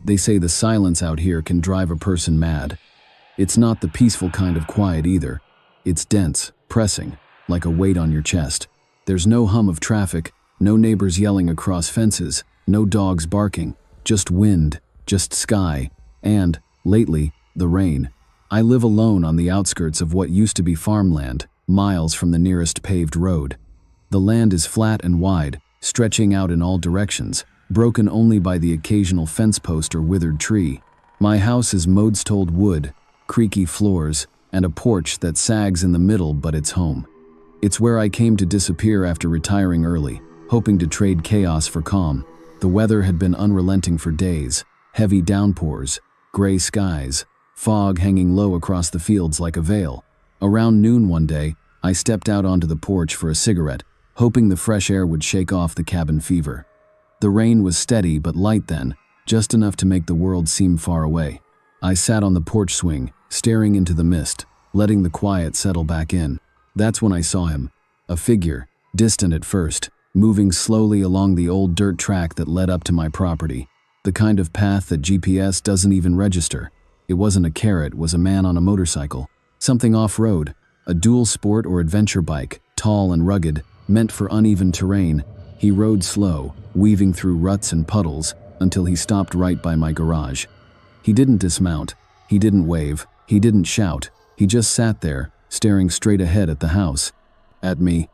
They say the silence out here can drive a person mad. It's not the peaceful kind of quiet either. It's dense, pressing, like a weight on your chest. There's no hum of traffic, no neighbors yelling across fences, no dogs barking, just wind, just sky, and, lately, the rain. I live alone on the outskirts of what used to be farmland, miles from the nearest paved road. The land is flat and wide, stretching out in all directions, broken only by the occasional fence post or withered tree. My house is mold-told wood, creaky floors, and a porch that sags in the middle, but it's home. It's where I came to disappear after retiring early, hoping to trade chaos for calm. The weather had been unrelenting for days, heavy downpours, gray skies, fog hanging low across the fields like a veil. Around noon one day, I stepped out onto the porch for a cigarette, hoping the fresh air would shake off the cabin fever. The rain was steady but light then, just enough to make the world seem far away. I sat on the porch swing, staring into the mist, letting the quiet settle back in. That's when I saw him, a figure, distant at first, moving slowly along the old dirt track that led up to my property, the kind of path that GPS doesn't even register. It wasn't a carrot, it was a man on a motorcycle, something off-road, a dual sport or adventure bike, tall and rugged, meant for uneven terrain. He rode slow, weaving through ruts and puddles, until he stopped right by my garage. He didn't dismount, he didn't wave, he didn't shout, he just sat there, staring straight ahead at the house. At me.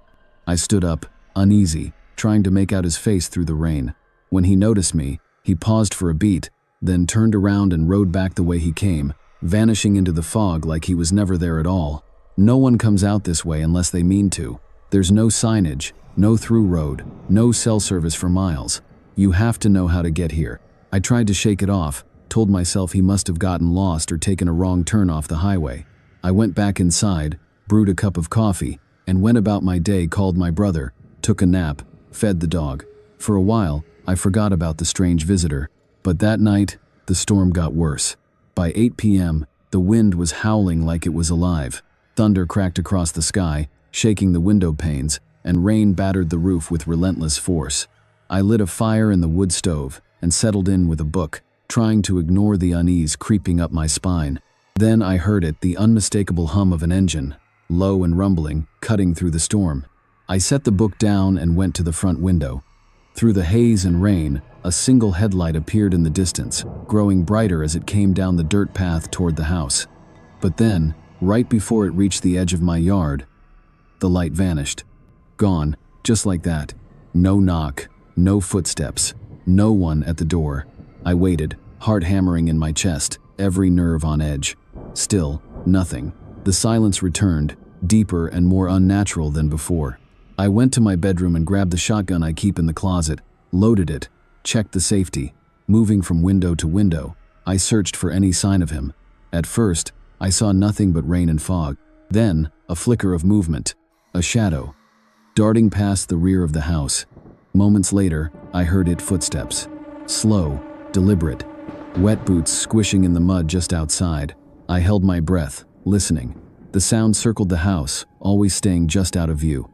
I stood up, uneasy, trying to make out his face through the rain. When he noticed me, he paused for a beat, then turned around and rode back the way he came, vanishing into the fog like he was never there at all. No one comes out this way unless they mean to. There's no signage, no through road, no cell service for miles. You have to know how to get here. I tried to shake it off, told myself he must have gotten lost or taken a wrong turn off the highway. I went back inside, brewed a cup of coffee, and went about my day, called my brother, took a nap, fed the dog. For a while, I forgot about the strange visitor. But that night, the storm got worse. By 8 p.m., the wind was howling like it was alive. Thunder cracked across the sky, shaking the window panes, and rain battered the roof with relentless force. I lit a fire in the wood stove and settled in with a book, trying to ignore the unease creeping up my spine. Then I heard it, the unmistakable hum of an engine, low and rumbling, cutting through the storm. I set the book down and went to the front window. Through the haze and rain, a single headlight appeared in the distance, growing brighter as it came down the dirt path toward the house. But then, right before it reached the edge of my yard, the light vanished. Gone, just like that. No knock, no footsteps, no one at the door. I waited, heart hammering in my chest, every nerve on edge. Still, nothing. The silence returned, deeper and more unnatural than before. I went to my bedroom and grabbed the shotgun I keep in the closet, loaded it, checked the safety. Moving from window to window, I searched for any sign of him. At first, I saw nothing but rain and fog. Then, a flicker of movement, a shadow, darting past the rear of the house. Moments later, I heard its footsteps. Slow, deliberate, wet boots squishing in the mud just outside. I held my breath, listening. The sound circled the house, always staying just out of view.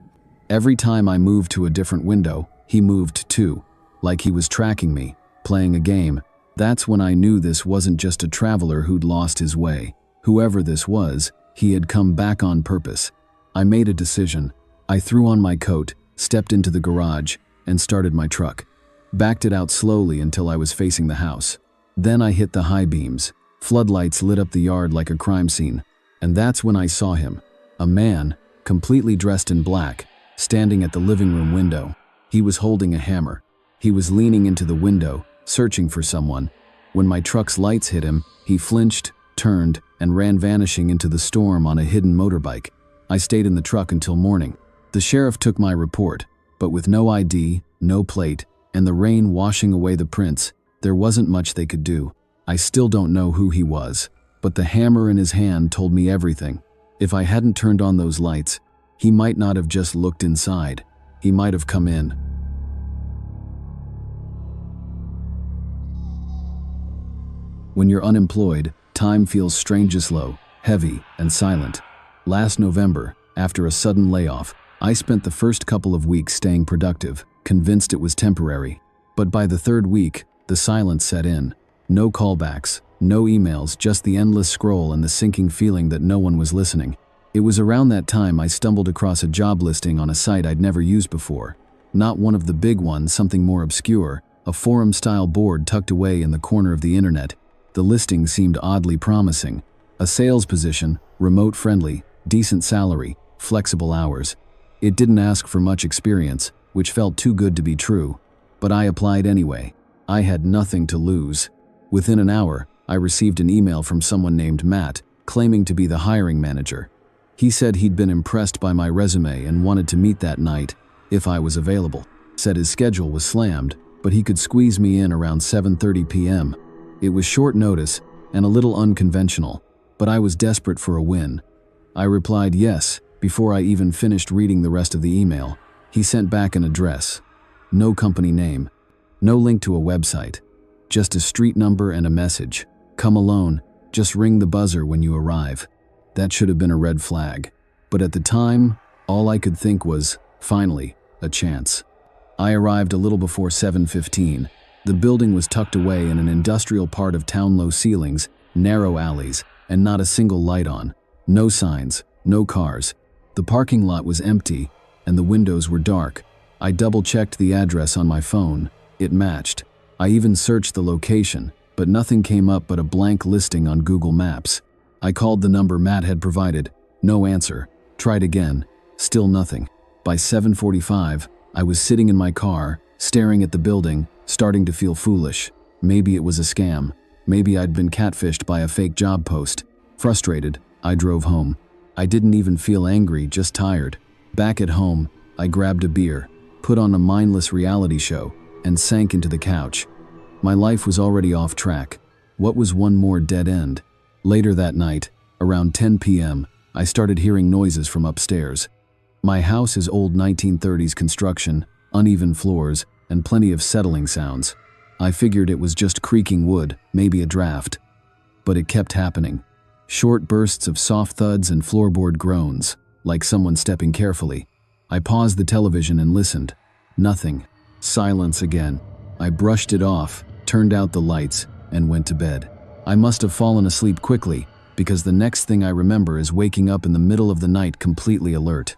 Every time I moved to a different window, he moved too, like he was tracking me, playing a game. That's when I knew this wasn't just a traveler who'd lost his way. Whoever this was, he had come back on purpose. I made a decision. I threw on my coat, stepped into the garage, and started my truck. Backed it out slowly until I was facing the house. Then I hit the high beams. Floodlights lit up the yard like a crime scene. And that's when I saw him. A man, completely dressed in black, standing at the living room window. He was holding a hammer. He was leaning into the window, searching for someone. When my truck's lights hit him, he flinched, turned, and ran vanishing into the storm on a hidden motorbike. I stayed in the truck until morning. The sheriff took my report, but with no ID, no plate, and the rain washing away the prints, there wasn't much they could do. I still don't know who he was, but the hammer in his hand told me everything. If I hadn't turned on those lights, he might not have just looked inside. He might have come in. When you're unemployed, time feels strangely slow, heavy, and silent. Last November, after a sudden layoff, I spent the first couple of weeks staying productive, convinced it was temporary. But by the third week, the silence set in. No callbacks, no emails, just the endless scroll and the sinking feeling that no one was listening. It was around that time I stumbled across a job listing on a site I'd never used before. Not one of the big ones, something more obscure, a forum-style board tucked away in the corner of the internet. The listing seemed oddly promising. A sales position, remote-friendly, decent salary, flexible hours. It didn't ask for much experience, which felt too good to be true. But I applied anyway. I had nothing to lose. Within an hour, I received an email from someone named Matt, claiming to be the hiring manager. He said he'd been impressed by my resume and wanted to meet that night, if I was available. Said his schedule was slammed, but he could squeeze me in around 7:30 p.m. It was short notice and a little unconventional, but I was desperate for a win. I replied yes, before I even finished reading the rest of the email. He sent back an address. No company name. No link to a website. Just a street number and a message. Come alone, just ring the buzzer when you arrive. That should have been a red flag. But at the time, all I could think was, finally, a chance. I arrived a little before 7:15. The building was tucked away in an industrial part of town, low ceilings, narrow alleys, and not a single light on. No signs, no cars. The parking lot was empty, and the windows were dark. I double-checked the address on my phone. It matched. I even searched the location, but nothing came up but a blank listing on Google Maps. I called the number Matt had provided. No answer. Tried again. Still nothing. By 7:45, I was sitting in my car, staring at the building, starting to feel foolish. Maybe it was a scam. Maybe I'd been catfished by a fake job post. Frustrated, I drove home. I didn't even feel angry, just tired. Back at home, I grabbed a beer, put on a mindless reality show, and sank into the couch. My life was already off track. What was one more dead end? Later that night, around 10 p.m., I started hearing noises from upstairs. My house is old 1930s construction, uneven floors, and plenty of settling sounds. I figured it was just creaking wood, maybe a draft. But it kept happening. Short bursts of soft thuds and floorboard groans, like someone stepping carefully. I paused the television and listened. Nothing. Silence again. I brushed it off, turned out the lights, and went to bed. I must have fallen asleep quickly, because the next thing I remember is waking up in the middle of the night completely alert.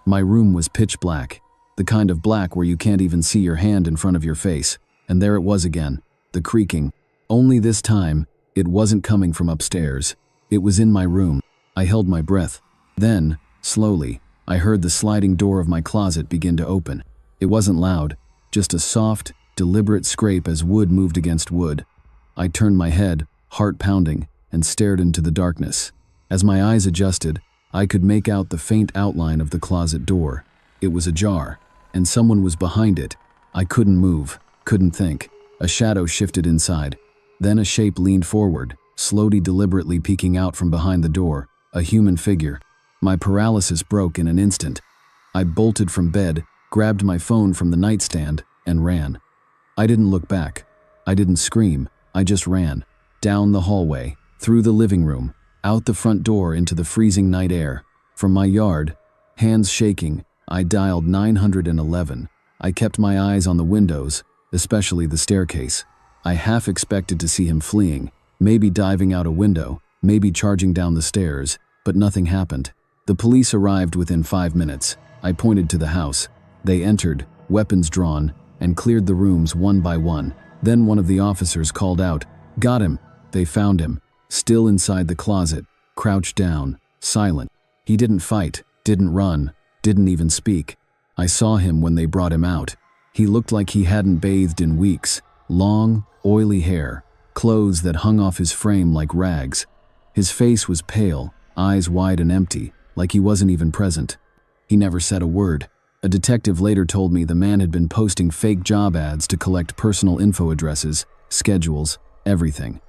My room was pitch black, the kind of black where you can't even see your hand in front of your face, and there it was again, the creaking. Only this time, it wasn't coming from upstairs. It was in my room. I held my breath. Then, slowly, I heard the sliding door of my closet begin to open. It wasn't loud, just a soft, deliberate scrape as wood moved against wood. I turned my head, heart pounding, and stared into the darkness. As my eyes adjusted, I could make out the faint outline of the closet door. It was ajar, and someone was behind it. I couldn't move, couldn't think. A shadow shifted inside. Then a shape leaned forward, slowly, deliberately peeking out from behind the door, a human figure. My paralysis broke in an instant. I bolted from bed, grabbed my phone from the nightstand, and ran. I didn't look back. I didn't scream. I just ran. Down the hallway, through the living room, out the front door into the freezing night air. From my yard, hands shaking, I dialed 911. I kept my eyes on the windows, especially the staircase. I half expected to see him fleeing, maybe diving out a window, maybe charging down the stairs, but nothing happened. The police arrived within 5 minutes. I pointed to the house. They entered, weapons drawn, and cleared the rooms one by one. Then one of the officers called out, "Got him!" They found him, still inside the closet, crouched down, silent. He didn't fight, didn't run, didn't even speak. I saw him when they brought him out. He looked like he hadn't bathed in weeks. Long, oily hair, clothes that hung off his frame like rags. His face was pale, eyes wide and empty, like he wasn't even present. He never said a word. A detective later told me the man had been posting fake job ads to collect personal info addresses, schedules, everything.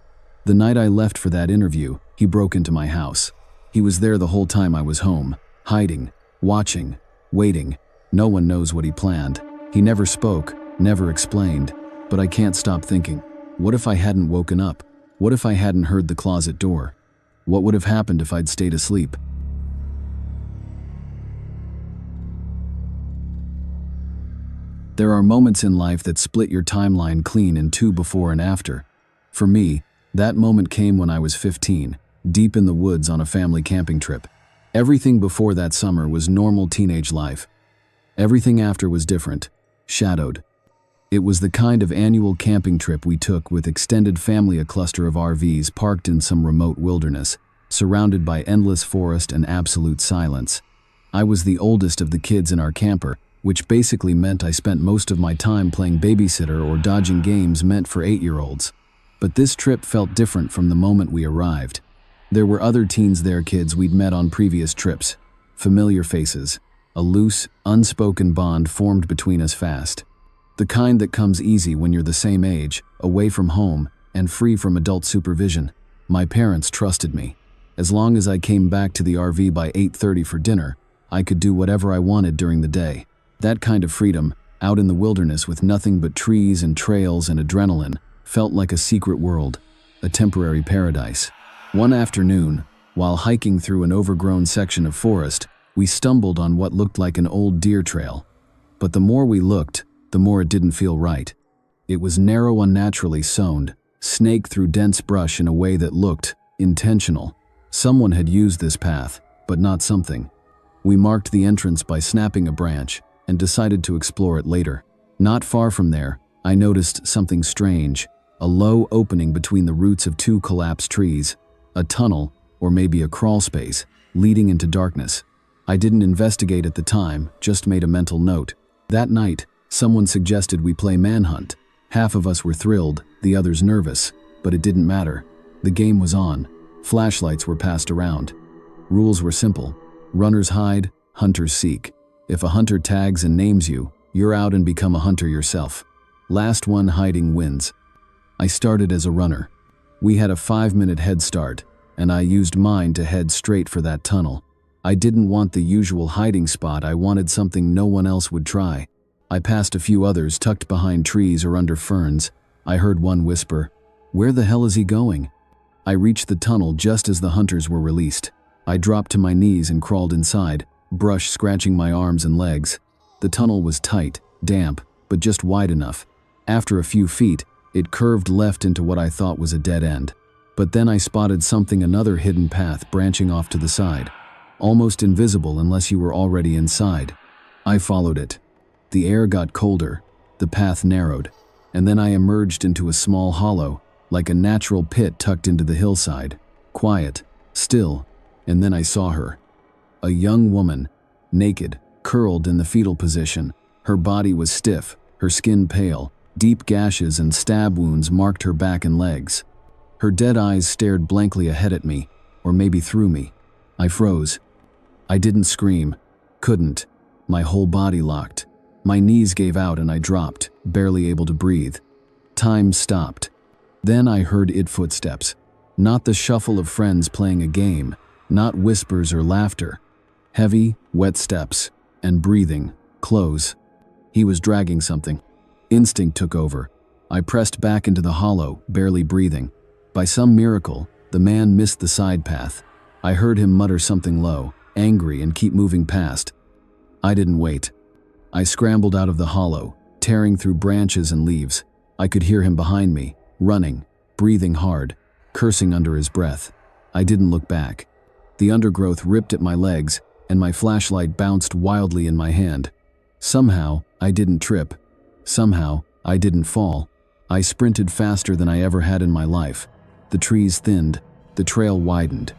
The night I left for that interview, he broke into my house. He was there the whole time I was home, hiding, watching, waiting. No one knows what he planned. He never spoke, never explained, but I can't stop thinking, what if I hadn't woken up? What if I hadn't heard the closet door? What would have happened if I'd stayed asleep? There are moments in life that split your timeline clean in two before and after. For me, that moment came when I was 15, deep in the woods on a family camping trip. Everything before that summer was normal teenage life. Everything after was different, shadowed. It was the kind of annual camping trip we took with extended family, a cluster of RVs parked in some remote wilderness, surrounded by endless forest and absolute silence. I was the oldest of the kids in our camper, which basically meant I spent most of my time playing babysitter or dodging games meant for 8-year-olds. But this trip felt different from the moment we arrived. There were other teens there, kids we'd met on previous trips. Familiar faces. A loose, unspoken bond formed between us fast. The kind that comes easy when you're the same age, away from home, and free from adult supervision. My parents trusted me. As long as I came back to the RV by 8:30 for dinner, I could do whatever I wanted during the day. That kind of freedom, out in the wilderness with nothing but trees and trails and adrenaline, felt like a secret world, a temporary paradise. One afternoon, while hiking through an overgrown section of forest, we stumbled on what looked like an old deer trail. But the more we looked, the more it didn't feel right. It was narrow, unnaturally sown, snaked through dense brush in a way that looked intentional. Someone had used this path, but not something. We marked the entrance by snapping a branch and decided to explore it later. Not far from there, I noticed something strange, a low opening between the roots of 2 collapsed trees, a tunnel, or maybe a crawl space, leading into darkness. I didn't investigate at the time, just made a mental note. That night, someone suggested we play manhunt. Half of us were thrilled, the others nervous, but it didn't matter. The game was on. Flashlights were passed around. Rules were simple. Runners hide, hunters seek. If a hunter tags and names you, you're out and become a hunter yourself. Last one hiding wins. I started as a runner. We had a 5-minute head start, and I used mine to head straight for that tunnel. I didn't want the usual hiding spot, I wanted something no one else would try. I passed a few others tucked behind trees or under ferns. I heard one whisper, "Where the hell is he going?" I reached the tunnel just as the hunters were released. I dropped to my knees and crawled inside, brush scratching my arms and legs. The tunnel was tight, damp, but just wide enough. After a few feet, it curved left into what I thought was a dead end. But then I spotted something, another hidden path branching off to the side. Almost invisible unless you were already inside. I followed it. The air got colder, the path narrowed, and then I emerged into a small hollow, like a natural pit tucked into the hillside. Quiet, still, and then I saw her. A young woman, naked, curled in the fetal position. Her body was stiff, her skin pale. Deep gashes and stab wounds marked her back and legs. Her dead eyes stared blankly ahead at me, or maybe through me. I froze. I didn't scream. Couldn't. My whole body locked. My knees gave out and I dropped, barely able to breathe. Time stopped. Then I heard footsteps. Not the shuffle of friends playing a game, not whispers or laughter. Heavy, wet steps, and breathing, close. He was dragging something. Instinct took over. I pressed back into the hollow, barely breathing. By some miracle, the man missed the side path. I heard him mutter something low, angry, and keep moving past. I didn't wait. I scrambled out of the hollow, tearing through branches and leaves. I could hear him behind me, running, breathing hard, cursing under his breath. I didn't look back. The undergrowth ripped at my legs, and my flashlight bounced wildly in my hand. Somehow, I didn't trip. Somehow, I didn't fall. I sprinted faster than I ever had in my life. The trees thinned, the trail widened,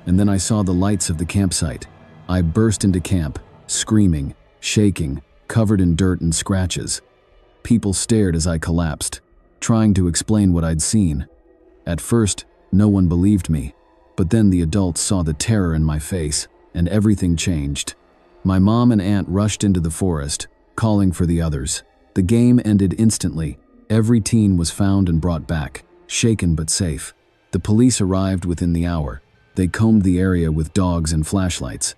and then I saw the lights of the campsite. I burst into camp, screaming, shaking, covered in dirt and scratches. People stared as I collapsed, trying to explain what I'd seen. At first, no one believed me, but then the adults saw the terror in my face, and everything changed. My mom and aunt rushed into the forest, calling for the others. The game ended instantly. Every teen was found and brought back, shaken but safe. The police arrived within the hour. They combed the area with dogs and flashlights.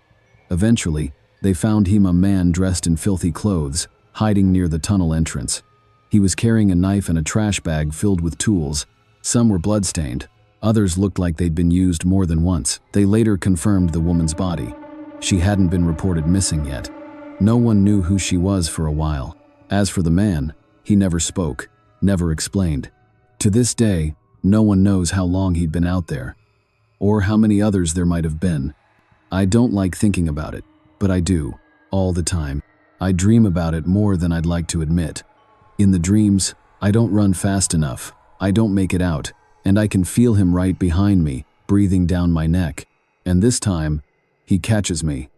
Eventually, they found him, a man dressed in filthy clothes, hiding near the tunnel entrance. He was carrying a knife and a trash bag filled with tools. Some were bloodstained. Others looked like they'd been used more than once. They later confirmed the woman's body. She hadn't been reported missing yet. No one knew who she was for a while. As for the man, he never spoke, never explained. To this day, No one knows how long he'd been out there, or how many others there might have been. I don't like thinking about it, but I do, all the time. I dream about it more than I'd like to admit. In the dreams, I don't run fast enough, I don't make it out, and I can feel him right behind me, breathing down my neck. And this time, he catches me,